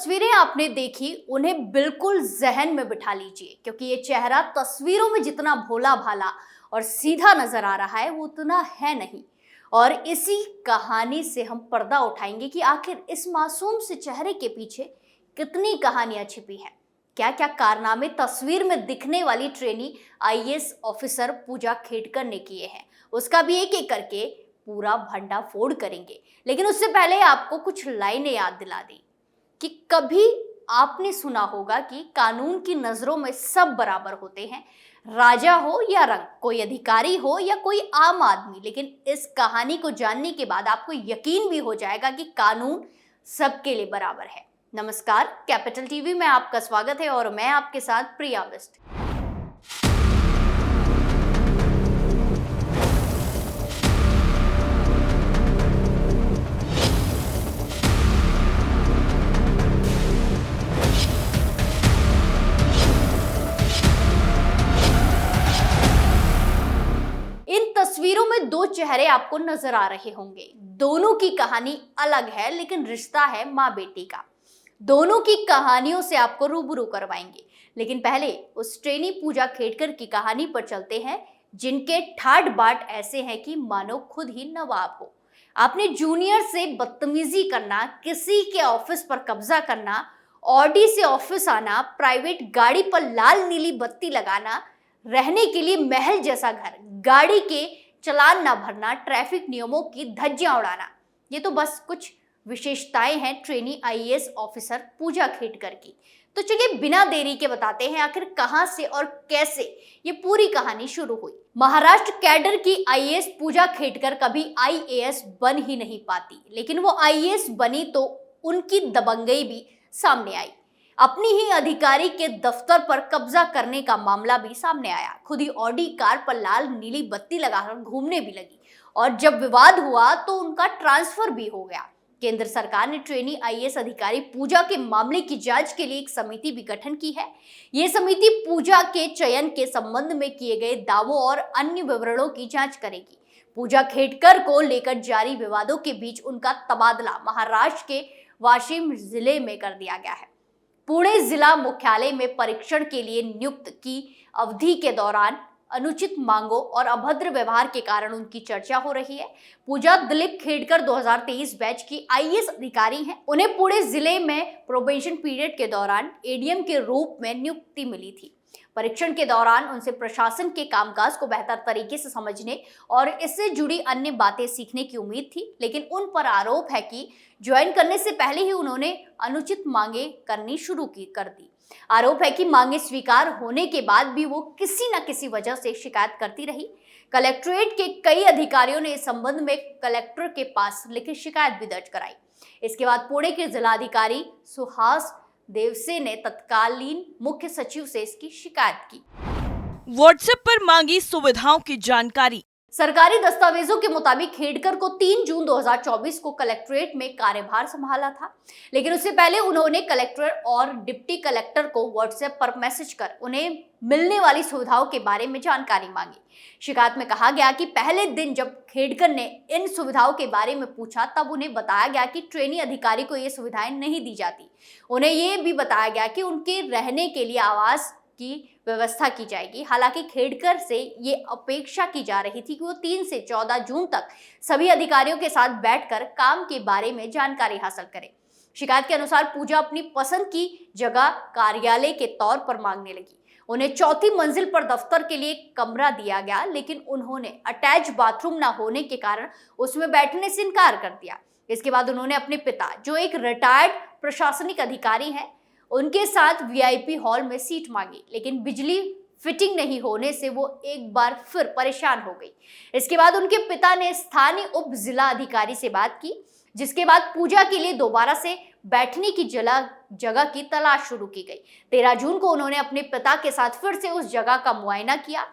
तस्वीरें आपने देखी उन्हें बिल्कुल जहन में बिठा लीजिए, क्योंकि ये चेहरा तस्वीरों में जितना भोला भाला और सीधा नजर आ रहा है वो उतना है नहीं। और इसी कहानी से हम पर्दा उठाएंगे कि आखिर इस मासूम से चेहरे के पीछे कितनी कहानियां छिपी हैं। क्या क्या कारनामे तस्वीर में दिखने वाली ट्रेनी आईएएस ऑफिसर पूजा खेडकर ने किए हैं, उसका भी एक एक करके पूरा भंडाफोड़ करेंगे। लेकिन उससे पहले आपको कुछ लाइनें याद दिला दी कि कभी आपने सुना होगा कि कानून की नजरों में सब बराबर होते हैं, राजा हो या रंग, कोई अधिकारी हो या कोई आम आदमी। लेकिन इस कहानी को जानने के बाद आपको यकीन भी हो जाएगा कि कानून सबके लिए बराबर है। नमस्कार, कैपिटल टीवी में आपका स्वागत है और मैं आपके साथ प्रिया बिस्ट। इन तस्वीरों में दो चेहरे आपको नजर आ रहे होंगे। दोनों की कहानी अलग है, लेकिन रिश्ता है माँ बेटी का। दोनों की कहानियों से आपको रूबरू करवाएंगे। लेकिन पहले उस ट्रेनी पूजा खेडकर की कहानी पर चलते हैं, जिनके ठाट बाट ऐसे हैं कि मानो खुद ही नवाब हो। आपने जूनियर से बदतमीजी करना, किसी के ऑफिस पर कब्जा करना, ऑडी से ऑफिस आना, प्राइवेट गाड़ी पर लाल नीली बत्ती लगाना, रहने के लिए महल जैसा घर, गाड़ी के चालान ना भरना, ट्रैफिक नियमों की धज्जियां उड़ाना, ये तो बस कुछ विशेषताएं हैं ट्रेनी आईएएस ऑफिसर पूजा खेडकर की। तो चलिए बिना देरी के बताते हैं आखिर कहां से और कैसे ये पूरी कहानी शुरू हुई। महाराष्ट्र कैडर की आईएएस पूजा खेडकर कभी आईएएस बन ही नहीं पाती, लेकिन वो आईएएस बनी तो उनकी दबंगई भी सामने आई। अपनी ही अधिकारी के दफ्तर पर कब्जा करने का मामला भी सामने आया। खुद ही ऑडी कार पर लाल नीली बत्ती लगाकर घूमने भी लगी, और जब विवाद हुआ तो उनका ट्रांसफर भी हो गया। केंद्र सरकार ने ट्रेनी आईएएस अधिकारी पूजा के मामले की जांच के लिए एक समिति भी गठन की है। ये समिति पूजा के चयन के संबंध में किए गए दावों और अन्य विवरणों की जांच करेगी। पूजा खेडकर को लेकर जारी विवादों के बीच उनका तबादला महाराष्ट्र के वाशिम जिले में कर दिया गया है। पुणे जिला मुख्यालय में परीक्षण के लिए नियुक्त की अवधि के दौरान अनुचित मांगों और अभद्र व्यवहार के कारण उनकी चर्चा हो रही है। पूजा दिलीप खेडकर 2023 बैच की आईएएस अधिकारी हैं। उन्हें पुणे जिले में प्रोबेशन पीरियड के दौरान एडीएम के रूप में नियुक्ति मिली थी। परीक्षण के दौरान उनसे प्रशासन के कामकाज को बेहतर तरीके से समझने और इससे जुड़ी अन्य बातें सीखने की उम्मीद थी, लेकिन उन पर आरोप है कि ज्वाइन करने से पहले ही उन्होंने अनुचित मांगे करनी शुरू कर दी। आरोप है कि मांगे स्वीकार होने के बाद भी वो किसी न किसी वजह से शिकायत करती रही। कलेक्ट्रेट के कई अधिकारियों ने इस संबंध में कलेक्टर के पास लिखित शिकायत भी दर्ज कराई। इसके बाद पुणे के जिलाधिकारी सुहास देवसे ने तत्कालीन मुख्य सचिव से इसकी शिकायत की। व्हाट्सएप पर मांगी सुविधाओं की जानकारी। सरकारी दस्तावेजों के मुताबिक खेडकर को 3 जून 2024 को कलेक्ट्रेट में कार्यभार संभाला था, लेकिन उससे पहले उन्होंने कलेक्टर और डिप्टी कलेक्टर को व्हाट्सएप पर मैसेज कर उन्हें मिलने वाली सुविधाओं के बारे में जानकारी मांगी। शिकायत में कहा गया कि पहले दिन जब खेडकर ने इन सुविधाओं के बारे में पूछा, तब उन्हें बताया गया कि ट्रेनी अधिकारी को ये सुविधाएं नहीं दी जाती। उन्हें ये भी बताया गया कि उनके रहने के लिए आवास की व्यवस्था की जाएगी। हालांकि खेडकर से ये अपेक्षा की जा रही थी कि वो 3 से 14 जून तक सभी अधिकारियों के साथ बैठकर काम के बारे में जानकारी हासिल करें। शिकायत के अनुसार पूजा अपनी पसंद की जगह कार्यालय के तौर पर मांगने लगी। उन्हें 4थी मंजिल पर दफ्तर के लिए कमरा दिया गया, लेकिन उन्होंने अटैच बाथरूम न होने के कारण उसमें बैठने से इनकार कर दिया। इसके बाद उन्होंने अपने पिता, जो एक रिटायर्ड प्रशासनिक अधिकारी हैं, उनके साथ वीआईपी हॉल में सीट मांगी, लेकिन बिजली फिटिंग नहीं होने से वो एक बार फिर परेशान हो गई। इसके बाद उनके पिता ने स्थानीय उप जिला अधिकारी से बात की, जिसके बाद पूजा के लिए दोबारा से बैठने की जगह की तलाश शुरू की गई। 13 जून को उन्होंने अपने पिता के साथ फिर से उस जगह का मुआयना किया।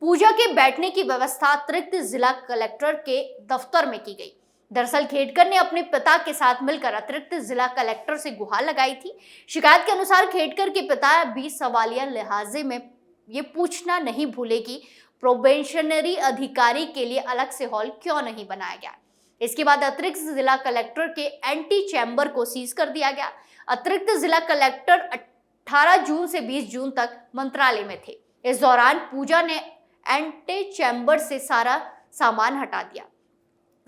पूजा के बैठने की व्यवस्था अतिरिक्त जिला कलेक्टर के दफ्तर में की गई। दरअसल खेडकर ने अपने पिता के साथ मिलकर अतिरिक्त जिला कलेक्टर से गुहार लगाई थी। शिकायत के अनुसार खेडकर के पिता भी सवालिया लिहाजे में ये पूछना नहीं भूले कि प्रोबेशनरी अधिकारी के लिए अलग से हॉल क्यों नहीं बनाया गया। इसके बाद अतिरिक्त जिला कलेक्टर के एंटी चैम्बर को सीज कर दिया गया। अतिरिक्त जिला कलेक्टर 18 जून से 20 जून तक मंत्रालय में थे। इस दौरान पूजा ने एंटी चैम्बर से सारा सामान हटा दिया।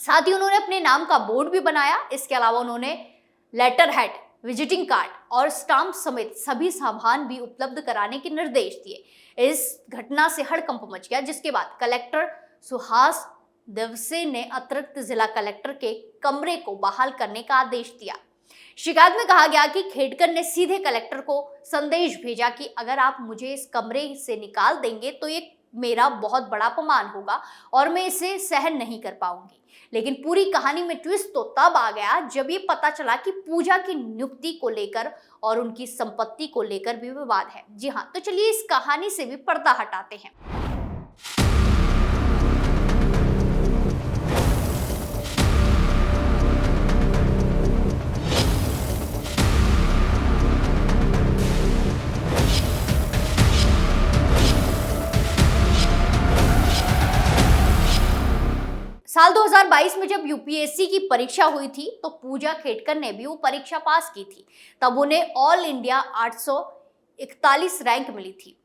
साथ ही उन्होंने अपने नाम का बोर्ड भी बनाया। इसके अलावा उन्होंने लेटर हेड, विजिटिंग कार्ड और स्टाम्प समेत सभी सामान भी उपलब्ध कराने के निर्देश दिए। इस घटना से हड़कंप मच गया, जिसके बाद कलेक्टर सुहास दिवसे ने अतिरिक्त जिला कलेक्टर के कमरे को बहाल करने का आदेश दिया। शिकायत में कहा गया कि खेडकर ने सीधे कलेक्टर को संदेश भेजा कि अगर आप मुझे इस कमरे से निकाल देंगे तो ये मेरा बहुत बड़ा अपमान होगा और मैं इसे सहन नहीं कर पाऊंगी। लेकिन पूरी कहानी में ट्विस्ट तो तब आ गया जब ये पता चला कि पूजा की नियुक्ति को लेकर और उनकी संपत्ति को लेकर भी विवाद है। जी हाँ, तो चलिए इस कहानी से भी पर्दा हटाते हैं। साल 2022 में जब यूपीएससी की परीक्षा हुई थी तो पूजा खेडकर ने भी वो परीक्षा पास की थी। तब उन्हें ऑल इंडिया 841 रैंक मिली थी।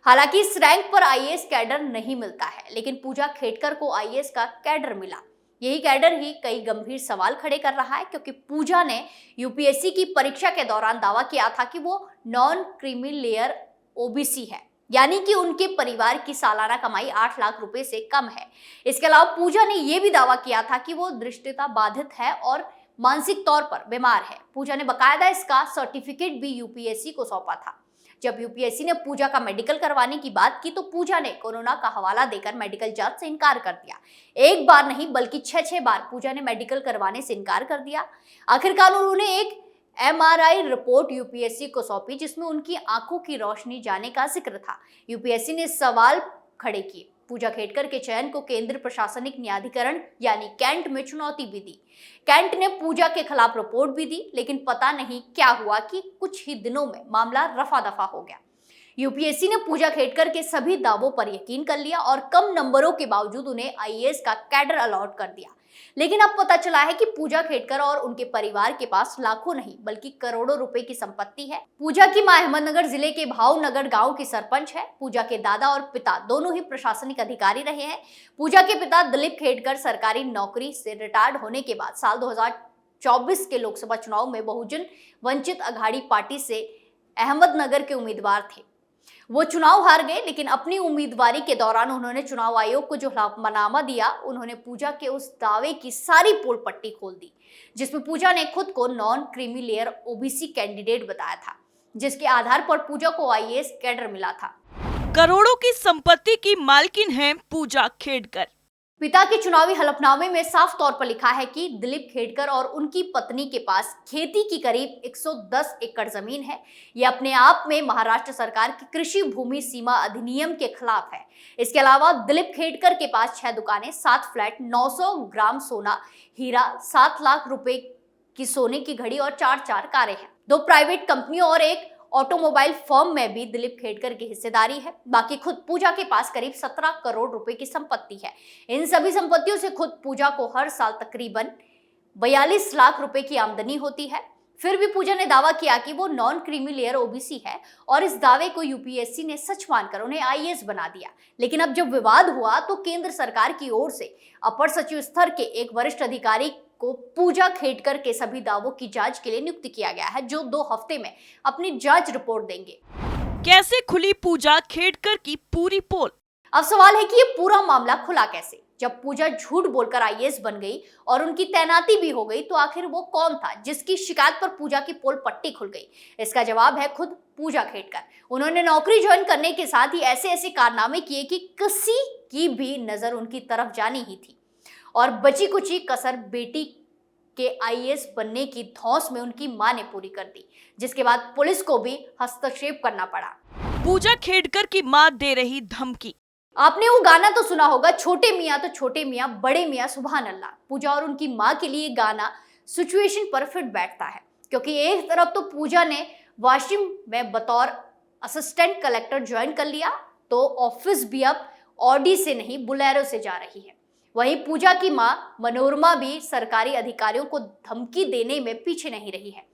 हालांकि इस रैंक पर आईएएस कैडर नहीं मिलता है, लेकिन पूजा खेडकर को आईएएस का कैडर मिला। यही कैडर ही कई गंभीर सवाल खड़े कर रहा है, क्योंकि पूजा ने यूपीएससी की परीक्षा के दौरान दावा किया था कि वो नॉन क्रीमी लेयर ओबीसी है, यानी कि उनके परिवार की सालाना कमाई 8 लाख रुपए से कम है। इसके अलावा पूजा ने यह भी दावा किया था कि वो दृष्टिता बाधित है और मानसिक तौर पर बीमार है। पूजा ने बकायदा इसका सर्टिफिकेट भी यूपीएससी को सौंपा था। जब यूपीएससी ने पूजा का मेडिकल करवाने की बात की तो पूजा ने कोरोना का हवाला देकर मेडिकल जांच से इनकार कर दिया। एक बार नहीं बल्कि 6 बार पूजा ने मेडिकल करवाने से इनकार कर दिया। आखिरकार उन्होंने एक एमआरआई रिपोर्ट यूपीएससी को सौंपी, जिसमें उनकी आंखों की रोशनी जाने का जिक्र था। यूपीएससी ने सवाल खड़े किए। पूजा खेडकर के चयन को केंद्रीय प्रशासनिक न्यायाधिकरण यानी कैंट में चुनौती भी दी। कैंट ने पूजा के खिलाफ रिपोर्ट भी दी, लेकिन पता नहीं क्या हुआ कि कुछ ही दिनों में मामला रफा दफा हो गया। यूपीएससी ने पूजा खेडकर के सभी दावों पर यकीन कर लिया और कम नंबरों के बावजूद उन्हें आईएएस का कैडर अलॉट कर दिया। लेकिन अब पता चला है कि पूजा खेडकर और उनके परिवार के पास लाखों नहीं बल्कि करोड़ों रुपए की संपत्ति है। पूजा की मां अहमदनगर जिले के भावनगर गांव की सरपंच है। पूजा के दादा और पिता दोनों ही प्रशासनिक अधिकारी रहे हैं। पूजा के पिता दिलीप खेडकर सरकारी नौकरी से रिटायर्ड होने के बाद साल 2024 के लोकसभा चुनाव में बहुजन वंचित अघाड़ी पार्टी से अहमदनगर के उम्मीदवार थे। वो चुनाव हार गए, लेकिन अपनी उम्मीदवारी के दौरान उन्होंने चुनाव आयोग को जो हलफनामा दिया, उन्होंने पूजा के उस दावे की सारी पोल पट्टी खोल दी, जिसमें पूजा ने खुद को non creamy layer OBC candidate बताया था, जिसके आधार पर पूजा को आईएएस कैडर मिला था। करोड़ों की संपत्ति की मालकिन है पूजा खेडकर। पिता के चुनावी हलफनामे में साफ तौर पर लिखा है कि दिलीप खेडकर और उनकी पत्नी के पास खेती की करीब 110 एकड़ जमीन है। ये अपने आप में महाराष्ट्र सरकार की कृषि भूमि सीमा अधिनियम के खिलाफ है। इसके अलावा दिलीप खेडकर के पास 6 दुकानें, 7 फ्लैट, 900 ग्राम सोना हीरा, 7 लाख रुपए की सोने की घड़ी और 4 कारें हैं। 2 प्राइवेट कंपनियों और एक ऑटोमोबाइल फर्म में भी दिलीप खेडकर की हिस्सेदारी है। बाकी खुद पूजा के पास करीब 17 करोड़ रुपए की संपत्ति है। इन सभी संपत्तियों से खुद पूजा को हर साल तकरीबन 42 लाख रुपए की आमदनी होती है। फिर भी पूजा ने दावा किया कि वो नॉन क्रीमी लेयर ओबीसी है और इस दावे को यूपीएससी ने सच मानकर उन्हें आईएएस बना दिया। लेकिन अब जब विवाद हुआ तो केंद्र सरकार की ओर से अपर सचिव स्तर के एक वरिष्ठ अधिकारी को पूजा खेडकर के सभी दावों की जांच के लिए नियुक्त किया गया है, जो 2 हफ्ते में अपनी जांच रिपोर्ट देंगे। कैसे खुली पूजा खेडकर की पूरी पोल? अब सवाल है कि ये पूरा मामला खुला कैसे? जब पूजा झूठ बोलकर आईएएस बन गई और उनकी तैनाती भी हो गई, तो आखिर वो कौन था जिसकी शिकायत पर पूजा की पोल पट्टी खुल गई? इसका जवाब है खुद पूजा खेडकर। उन्होंने नौकरी ज्वाइन करने के साथ ही ऐसे कारनामे किए कि किसी की भी नजर उनकी तरफ जानी ही थी और बची कुची कसर बेटी के आईएएस बनने की धौंस में उनकी मां ने पूरी कर दी, जिसके बाद पुलिस को भी हस्तक्षेप करना पड़ा। पूजा खेडकर की मां दे रही धमकी। आपने वो गाना तो सुना होगा, छोटे मियाँ तो छोटे मियाँ, बड़े मियाँ सुभान अल्लाह। पूजा और उनकी माँ के लिए गाना सिचुएशन पर फिट बैठता है, क्योंकि एक तरफ तो पूजा ने वाशिम में बतौर असिस्टेंट कलेक्टर ज्वाइन कर लिया, तो ऑफिस भी अब ऑडी से नहीं बुलेरो से जा रही है। वहीं पूजा की मां मनोरमा भी सरकारी अधिकारियों को धमकी देने में पीछे नहीं रही है।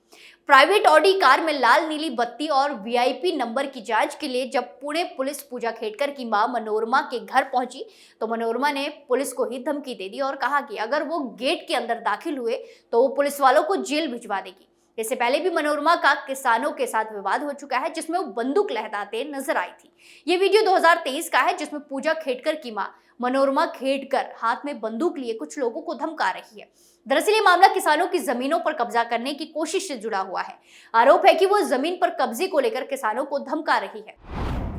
प्राइवेट ऑडी कार में लाल नीली बत्ती और वीआईपी नंबर की जांच के लिए जब पुणे पुलिस पूजा खेड़कर की मां मनोरमा के घर पहुंची तो मनोरमा ने पुलिस को ही धमकी दे दी और कहा कि अगर वो गेट के अंदर दाखिल हुए तो वो पुलिस वालों को जेल भिजवा देगी। इससे पहले भी मनोरमा का किसानों के साथ विवाद हो चुका है जिसमें वो बंदूक लहराते नजर आई थी। ये वीडियो 2023 का है जिसमें पूजा खेड़कर की मां मनोरमा खेड़कर हाथ में बंदूक लिए कुछ लोगों को धमका रही है। दरअसल ये मामला किसानों की जमीनों पर कब्जा करने की कोशिश से जुड़ा हुआ है। आरोप है कि वो जमीन पर कब्जे को लेकर किसानों को धमका रही है।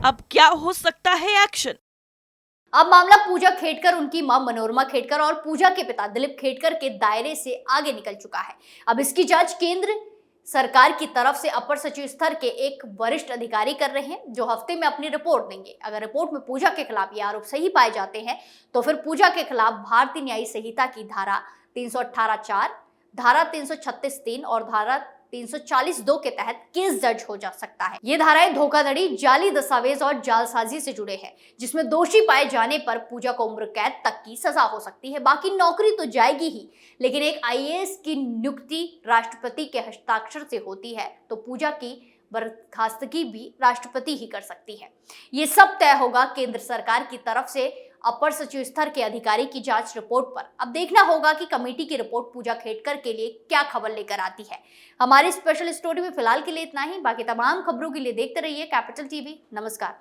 अब क्या हो सकता है एक्शन? अब मामला पूजा खेड़कर, उनकी मां मनोरमा खेड़कर और पूजा के पिता दिलीप खेड़कर के दायरे से आगे निकल चुका है। अब इसकी जांच केंद्र सरकार की तरफ से अपर सचिव स्तर के एक वरिष्ठ अधिकारी कर रहे हैं जो हफ्ते में अपनी रिपोर्ट देंगे। अगर रिपोर्ट में पूजा के खिलाफ ये आरोप सही पाए जाते हैं तो फिर पूजा के खिलाफ भारतीय न्यायिक संहिता की धारा 318(4), धारा 336(3) और धारा 340(2) के तहत केस दर्ज हो जा सकता है। ये धाराएं धोखाधड़ी, जाली दस्तावेज और जालसाजी से जुड़े हैं, जिसमें दोषी पाए जाने पर पूजा को उम्र कैद तक की सजा हो सकती है। बाकी नौकरी तो जाएगी ही, लेकिन एक आईएएस की नियुक्ति राष्ट्रपति के हस्ताक्षर से होती है तो पूजा की बर्खास्तगी भी राष्ट्रपति ही कर सकती है। ये सब तय होगा केंद्र सरकार की तरफ से अपर सचिव स्तर के अधिकारी की जांच रिपोर्ट पर। अब देखना होगा कि कमेटी की रिपोर्ट पूजा खेड़कर के लिए क्या खबर लेकर आती है। हमारी स्पेशल स्टोरी में फिलहाल के लिए इतना ही। बाकी तमाम खबरों के लिए देखते रहिए कैपिटल टीवी। नमस्कार।